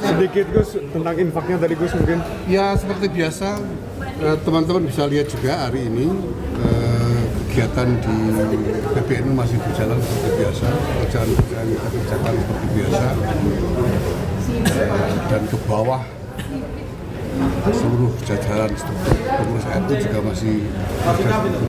Sedikit Gus tentang infaknya tadi Gus mungkin. Ya seperti biasa, teman-teman bisa lihat juga hari ini kegiatan di PBNU masih berjalan seperti biasa, pekerjaan kita kerjakan seperti biasa, dan ke bawah seluruh jajaran struktur pengurus NU juga masih berjalan.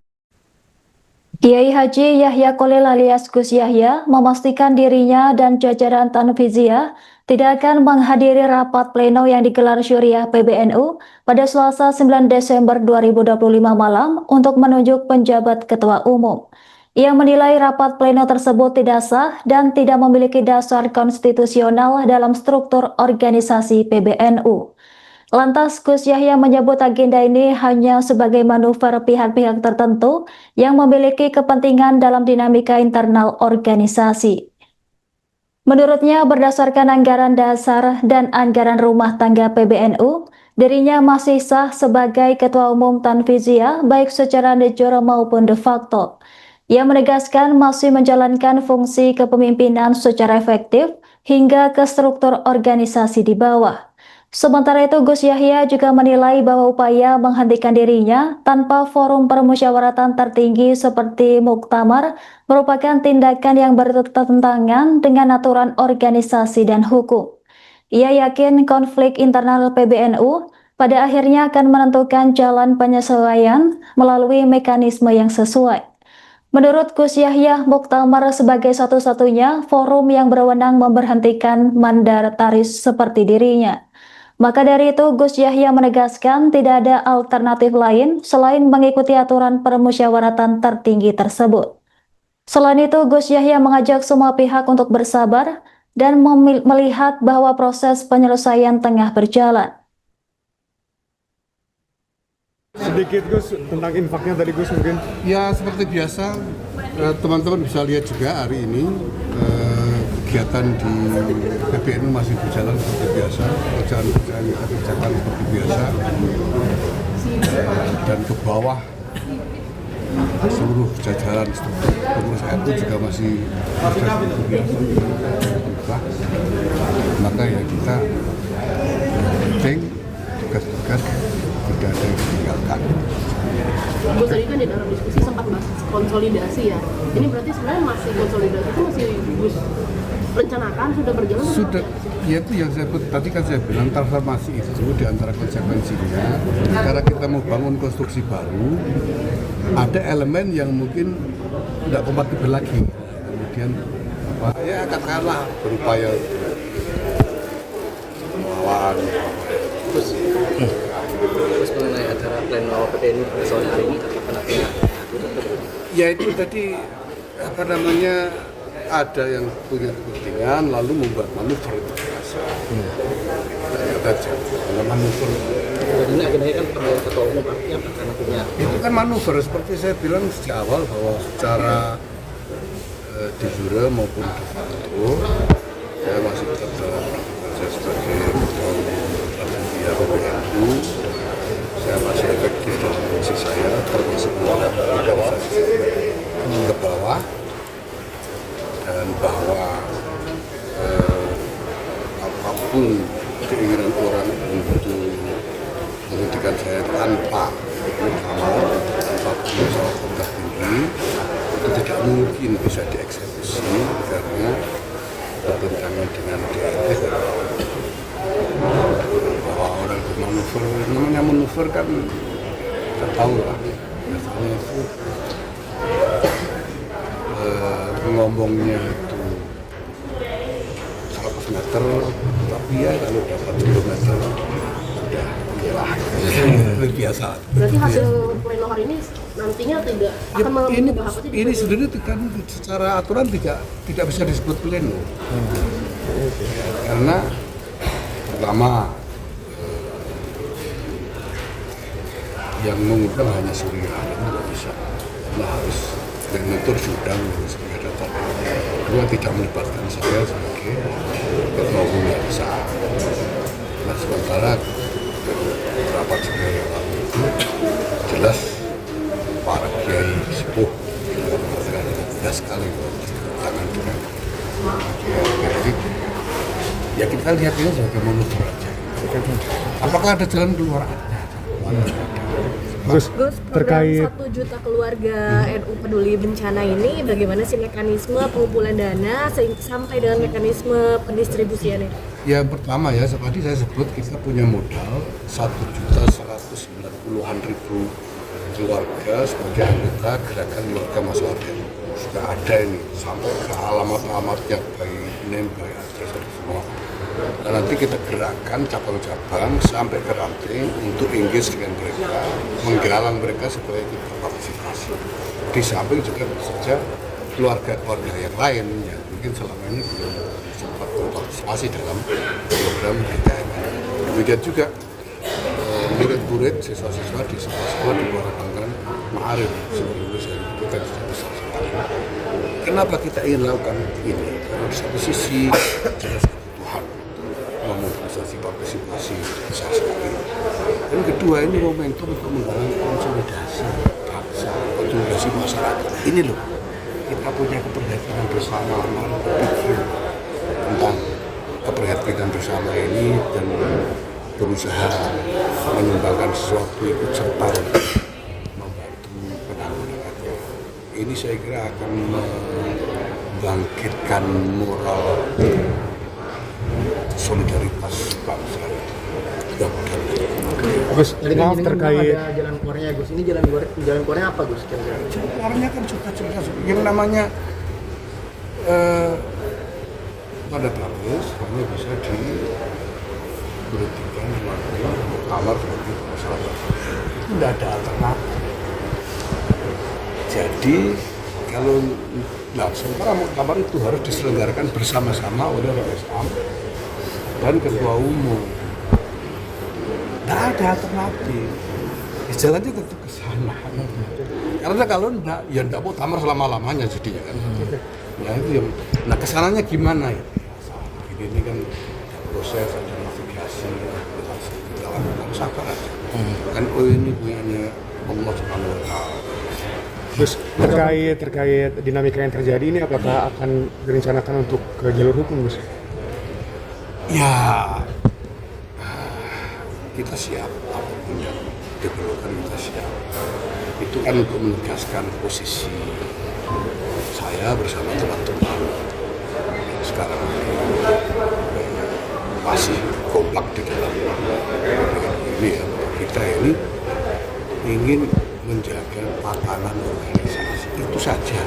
Kiai Haji Yahya Kholil alias Gus Yahya memastikan dirinya dan jajaran Tanfiziyah tidak akan menghadiri rapat pleno yang digelar Syuriah PBNU pada Selasa 9 Desember 2025 malam untuk menunjuk penjabat ketua umum. Ia menilai rapat pleno tersebut tidak sah dan tidak memiliki dasar konstitusional dalam struktur organisasi PBNU. Lantas Gus Yahya menyebut agenda ini hanya sebagai manuver pihak-pihak tertentu yang memiliki kepentingan dalam dinamika internal organisasi. Menurutnya berdasarkan anggaran dasar dan anggaran rumah tangga PBNU, dirinya masih sah sebagai Ketua Umum Tanfiziyah baik secara de jure maupun de facto. Ia menegaskan masih menjalankan fungsi kepemimpinan secara efektif hingga ke struktur organisasi di bawah. Sementara itu, Gus Yahya juga menilai bahwa upaya menghentikan dirinya tanpa forum permusyawaratan tertinggi seperti muktamar merupakan tindakan yang bertentangan dengan aturan organisasi dan hukum. Ia yakin konflik internal PBNU pada akhirnya akan menentukan jalan penyesuaian melalui mekanisme yang sesuai. Menurut Gus Yahya, muktamar sebagai satu-satunya forum yang berwenang memberhentikan mandataris seperti dirinya. Maka dari itu, Gus Yahya menegaskan tidak ada alternatif lain selain mengikuti aturan permusyawaratan tertinggi tersebut. Selain itu, Gus Yahya mengajak semua pihak untuk bersabar dan melihat bahwa proses penyelesaian tengah berjalan. Sedikit Gus tentang infaknya tadi Gus mungkin. Ya seperti biasa, teman-teman bisa lihat juga hari ini kegiatan di PBNU masih berjalan seperti biasa, pekerjaan kita kerjakan seperti biasa, dan ke bawah seluruh jajaran struktur pengurus NU juga masih berjalan seperti biasa. Maka ya kita penting tugas-tugas tidak ada yang ditinggalkan. Gus tadi kan di dalam diskusi sempat bahas konsolidasi ya. Ini berarti sebenarnya masih konsolidasi itu masih Gus rencanakan sudah berjalan? Sudah, ya itu yang saya tadi kan saya bilang transformasi itu di antara konsekuensinya. Karena kita mau bangun konstruksi baru, ada elemen yang mungkin tidak kompatibel lagi. Kemudian apa? Ya katakanlah berupaya melawan. Terus mengenai acara pleno PBNU sore hari ini apa Ya itu tadi apa namanya, ada yang punya kepentingan lalu membuat manuver itu biasa. Kalau manuver ini agendanya kan pemilihan ketua umum artinya karena punya itu kan manuver seperti saya bilang sejak awal bahwa secara de jure maupun de facto saya masih tetap dalam saya sebagai ketua umum PBNU. Saya masih efektif dalam fungsi saya termasuk organisasi ke bawah, dan bahwa apapun keinginan orang untuk menghentikan saya tanpa muktamar, tanpa permusyawaratan tertinggi itu tidak mungkin bisa dieksekusi karena bertentangan dengan DRT. Bahwa orang bermanuver, namanya manuver kan kita tahu lah, biasanya itu ngomongnya itu 100 meter, tapi ya kalau dapat 10 meter udah hilang. Biasa. Berarti hasil pleno hari ini nantinya tidak akan mengubah apa sih? Ini sebenarnya kan secara aturan tidak bisa disebut pleno. Karena pertama yang mengundang hanya Syuriah, itu tidak bisa. Karena harus yang mengatur diundang sebagai data. Kedua, tidak melibatkan saya sebagai ketua umum yang besar. Nah, sementara rapat sebagai yang lalu itu jelas para kiai sepuh mengatakan jelas sekali tangan dengan kiai. Ya kita kita lihat ini sebagai manuver aja. Apakah ada jalan keluar? Gus, Gus, terkait program 1 juta keluarga NU Peduli Bencana ini bagaimana sih mekanisme pengumpulan dana sampai dengan mekanisme pendistribusiannya? Ya pertama ya, seperti saya sebut kita punya modal 1.190.000 keluarga sebagai anggota gerakan keluarga masyarakat NU. Sudah ada ini sampai ke alamat-alamatnya, baik name, baik address semua. Dan nanti kita gerakkan cabang-cabang sampai ke ranting untuk engage dengan mereka, menggalang mereka supaya kita partisipasi. Di samping juga saja keluarga-keluarga yang lain yang mungkin selama ini belum sempat berpartisipasi dalam program BKM. Demikian juga murid-murid, siswa-siswa di sekolah-sekolah di bawah naungan Ma'arif sebelumnya saya bukan sudah besar sekali. Kenapa kita ingin lakukan ini? Karena di satu sisi jelas kebutuhan memobilisasi partisipasi besar sekali. Dan kedua ini momentum untuk menggalang konsolidasi bangsa, konsolidasi masyarakat. Ini loh, kita punya keprihatinan bersama, berpikir tentang keprihatinan bersama ini dan berusaha menyumbangkan sesuatu ikut serta membantu penanggulangannya. Ini saya kira akan membangkitkan moral solidaritas bangsa. Gus, maaf terkait ada jalan keluarnya Gus. Ini jalan keluarnya apa Gus? Kira-kira? Keluarnya kan sudah jelas yang namanya pada tablis hanya bisa diberhentikan sebagai kamar seperti masyarakat. Tidak ada alternatif. Jadi kalau sementara muktamar itu harus diselenggarakan bersama-sama oleh RSAM dan ketua umum. Tidak ada alternatif. Jalannya tetap ke sana. Karena kalau enggak, ya enggak mau tamar selama-lamanya jadinya kan. Nah itu yang, nah kesananya gimana ya? Ini kan proses ada navigasi, kita lakukan sabar aja. Kan ini punyanya Allah Subhanahu Wa Taala. Gus, terkait dinamika yang terjadi ini apakah akan direncanakan untuk ke jalur hukum, Gus? Ya, kita siap apapun yang diperlukan, kita siap. Itu kan untuk menegaskan posisi saya bersama teman-teman yang sekarang ini masih kompak di dalam ini ya. Kita ini ingin menjaga tatanan organisasi, itu saja.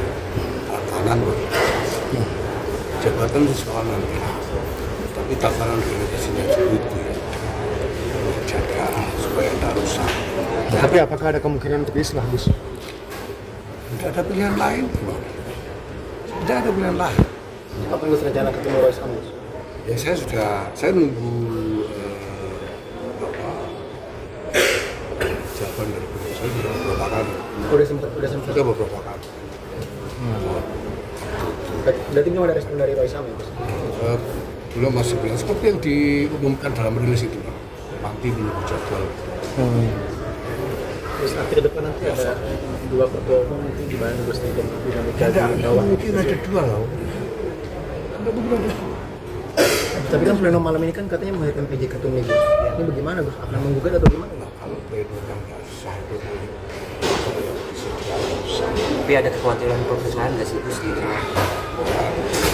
Tatanan organisasi, jabatan sesuatu nanti, tapi tatanan organisasinya itu ya jaga supaya tidak rusak. Tapi apakah ada kemungkinan untuk islah, Gus? Tidak ada pilihan lain, tidak ada pilihan lain. Kapan Gus rencana ketemu Rois Am? Ya saya nunggu jawaban dari beliau. Saya sudah beberapa kali. Udah sempat. Sudah beberapa kali. Berarti belum ada respon dari Rois Am ya Gus? Belum, masih belum. Seperti yang diumumkan dalam rilis itu, nanti menunggu jadwal. Terus nanti ke depan nanti ada dua ketua umum mungkin gimana Gus dengan dinamika di bawah? Mungkin ada dua loh. Tapi kan pleno malam ini kan katanya melahirkan PJ Ketum nih Gus. Ini bagaimana Gus? Akan menggugat atau gimana? Nah, kalau pleno yang nggak sah itu Tapi ada kekhawatiran perpecahan nggak sih Gus?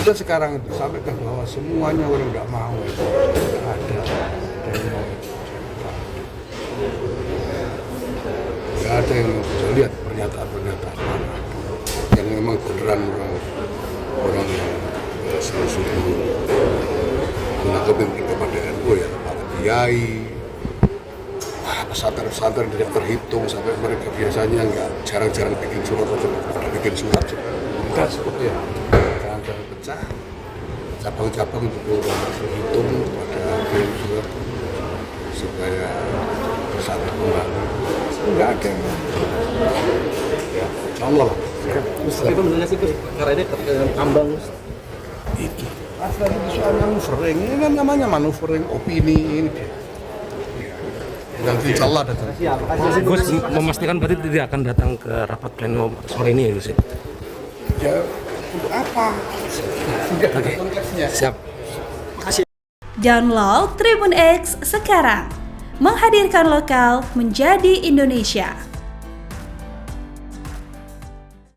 sudah sekarang itu sampaikan bahwa semuanya orang nggak mau itu ada dan nggak ada yang bisa lihat pernyataan mana yang memang beneran orang yang sungguh-sungguh menangkap kepada NU ya, para kiai, pesantren-pesantren tidak terhitung sampai mereka biasanya nggak jarang-jarang bikin surat atau bikin surat enggak seperti ya jangan pecah cabang-cabang juga terhitung pada bikin surat supaya bersatu kembali nggak ada ya Allah lah. Tapi benar sih Gus, karena ini tambang Itu asal itu soal manuver ini kan namanya manuver opini ini nanti insya Allah datang. Gus memastikan berarti tidak akan datang ke rapat pleno sore ini ya Gus? Ya untuk apa? Oke, siap. Download Tribun X sekarang. Menghadirkan lokal menjadi Indonesia.